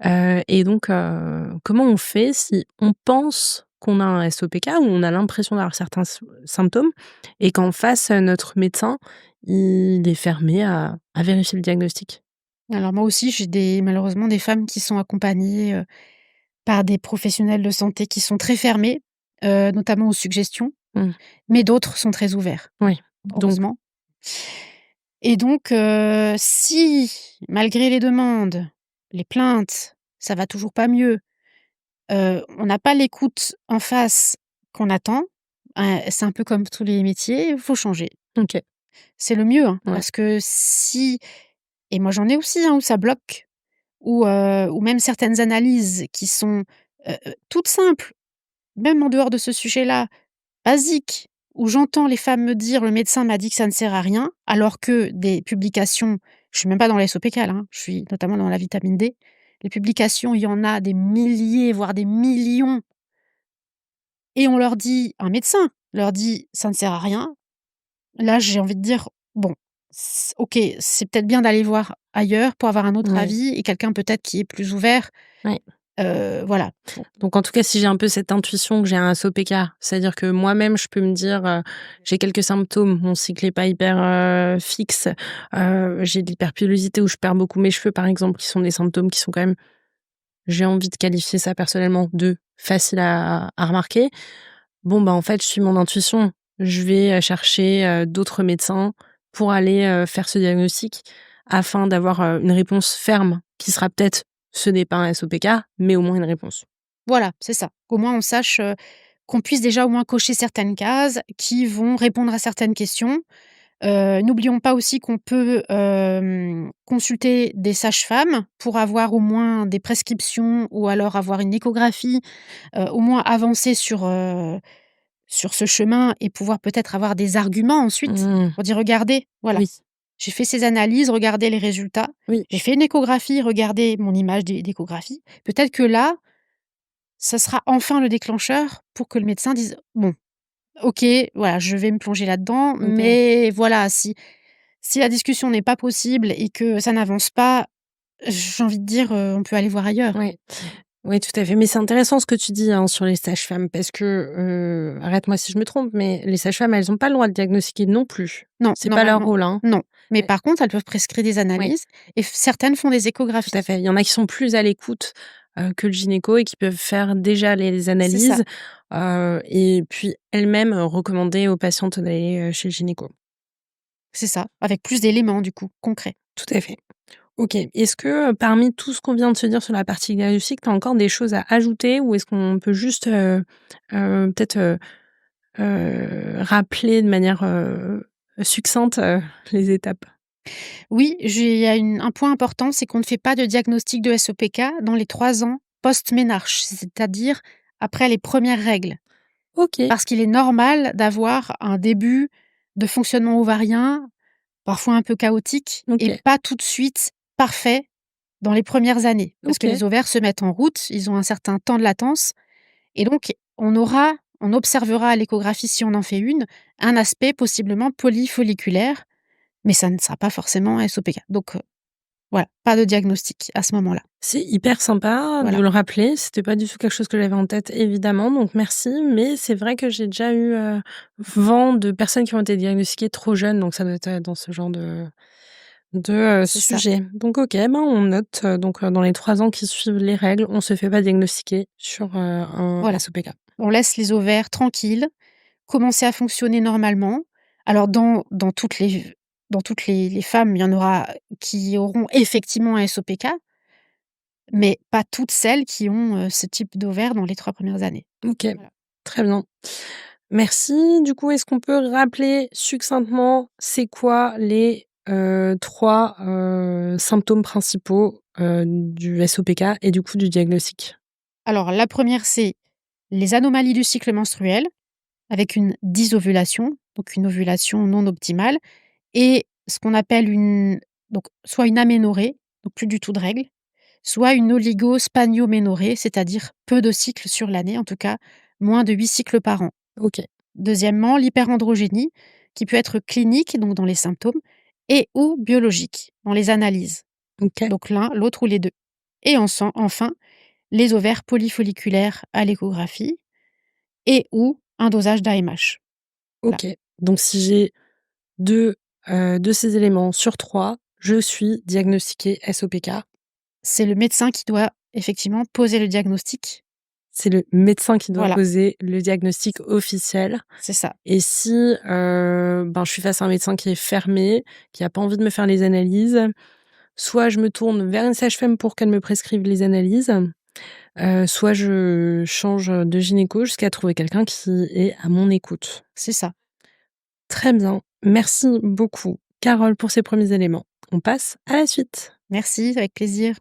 Et donc comment on fait si on pense qu'on a un SOPK ou on a l'impression d'avoir certains symptômes et qu'en face, notre médecin, il est fermé à vérifier le diagnostic? Alors moi aussi, j'ai malheureusement des femmes qui sont accompagnées, par des professionnels de santé qui sont très fermés, notamment aux suggestions, Mmh. mais d'autres sont très ouverts, Oui, donc heureusement. Et donc, si malgré les demandes, les plaintes, ça va toujours pas mieux, on n'a pas l'écoute en face qu'on attend, c'est un peu comme tous les métiers, il faut changer. OK, C'est le mieux, hein, ouais. parce que si et moi j'en ai aussi, hein, où ça bloque, ou même certaines analyses qui sont, toutes simples, même en dehors de ce sujet-là, basiques, où j'entends les femmes me dire: «Le médecin m'a dit que ça ne sert à rien», alors que des publications, je suis même pas dans les SOPK là, hein, je suis notamment dans la vitamine D. Les publications, il y en a des milliers, voire des millions, et on leur dit un médecin leur dit: «Ça ne sert à rien». Là, j'ai envie de dire: «Bon, OK, c'est peut-être bien d'aller voir ailleurs pour avoir un autre Ouais, avis et quelqu'un peut-être qui est plus ouvert». ouais. Voilà. Bon, Donc en tout cas, si j'ai un peu cette intuition que j'ai un SOPK, c'est-à-dire que moi-même, je peux me dire, j'ai quelques symptômes, mon cycle est pas hyper, fixe, j'ai de l'hyperpilosité où je perds beaucoup mes cheveux, par exemple, qui sont des symptômes qui sont quand même, j'ai envie de qualifier ça personnellement de facile à remarquer. Bon, bah, en fait, je suis mon intuition. Je vais, chercher, d'autres médecins pour aller, faire ce diagnostic afin d'avoir, une réponse ferme qui sera peut-être: «Ce n'est pas un SOPK», mais au moins une réponse. voilà, c'est ça. Qu'au moins on sache, qu'on puisse déjà au moins cocher certaines cases qui vont répondre à certaines questions. N'oublions pas aussi qu'on peut, consulter des sages-femmes pour avoir au moins des prescriptions ou alors avoir une échographie, au moins avancer sur ce chemin et pouvoir peut-être avoir des arguments ensuite Mmh. pour dire: «Regardez, voilà, Oui, j'ai fait ces analyses, regardez les résultats. oui. J'ai fait une échographie, regardez mon image d'échographie». Peut-être que là, ça sera enfin le déclencheur pour que le médecin dise: «Bon, OK, voilà, je vais me plonger là-dedans, OK. mais voilà, si la discussion n'est pas possible et que ça n'avance pas, j'ai envie de dire, on peut aller voir ailleurs». Oui. Oui, tout à fait. Mais c'est intéressant ce que tu dis, hein, sur les sages-femmes parce que, arrête-moi si je me trompe, mais les sages-femmes, elles ont pas le droit de diagnostiquer non plus. Non, C'est pas leur normalement, rôle, hein. non. Mais Et par contre, elles peuvent prescrire des ouais, analyses et certaines font des tout à échographies. fait. Il y en a qui sont plus à l'écoute, que le gynéco et qui peuvent faire déjà les C'est ça, analyses, et puis elles-mêmes, recommander aux patientes d'aller, chez le gynéco. c'est ça, avec plus d'éléments du coup, concrets. Tout à fait. OK. Est-ce que, parmi tout ce qu'on vient de se dire sur la partie diagnostic, tu as encore des choses à ajouter ou est-ce qu'on peut juste, peut-être, rappeler de manière, succincte, les étapes? Oui, il y a un point important, c'est qu'on ne fait pas de diagnostic de SOPK dans les 3 ans post-ménarche, c'est-à-dire après les premières règles. OK, Parce qu'il est normal d'avoir un début de fonctionnement ovarien, parfois un peu chaotique et OK, pas tout de suite parfait dans les premières années. Parce que OK. les ovaires se mettent en route, ils ont un certain temps de latence et donc on observera à l'échographie, si on en fait une, un aspect possiblement polyfolliculaire, mais ça ne sera pas forcément SOPK. Donc, voilà, pas de diagnostic à ce moment-là. C'est hyper sympa de Voilà. le rappeler. C'était pas du tout quelque chose que j'avais en tête évidemment, donc merci. Mais c'est vrai que j'ai déjà eu, vent de personnes qui ont été diagnostiquées trop jeunes, donc ça doit être, dans ce genre de C'est ça. sujet. Donc OK, ben, on note, donc dans les 3 ans qui suivent les règles, on se fait pas diagnostiquer sur, un Voilà. SOPK. On laisse les ovaires tranquilles, commencer à fonctionner normalement. Alors dans toutes les femmes, il y en aura qui auront effectivement un SOPK, mais pas toutes celles qui ont, ce type d'ovaires dans les 3 premières années. OK, Voilà. très bien. Merci. Du coup, est-ce qu'on peut rappeler succinctement, c'est quoi les, 3, symptômes principaux, du SOPK et du coup du diagnostic? Alors la première, c'est les anomalies du cycle menstruel avec une dysovulation, donc une ovulation non optimale et ce qu'on appelle soit une aménorrhée, donc plus du tout de règles, soit une oligospagnoménorrhée, c'est-à-dire peu de cycles sur l'année, en tout cas moins de 8 cycles par an. OK, Deuxièmement, l'hyperandrogénie, qui peut être clinique, donc dans les symptômes, et ou biologique, dans les analyses. OK. Donc l'un, l'autre ou les deux. et enfin, les ovaires polyfolliculaires à l'échographie et ou un dosage d'AMH. Voilà. OK. Donc si j'ai 2 de ces éléments sur 3, je suis diagnostiquée SOPK. C'est le médecin qui doit effectivement poser le diagnostic. C'est le médecin qui doit Voilà, poser le diagnostic officiel. c'est ça. Et si, je suis face à un médecin qui est fermé, qui a pas envie de me faire les analyses, soit je me tourne vers une sage-femme pour qu'elle me prescrive les analyses, soit je change de gynéco jusqu'à trouver quelqu'un qui est à mon écoute. C'est ça. Très bien. Merci beaucoup, Carole, pour ces premiers éléments. On passe à la suite. Merci, avec plaisir.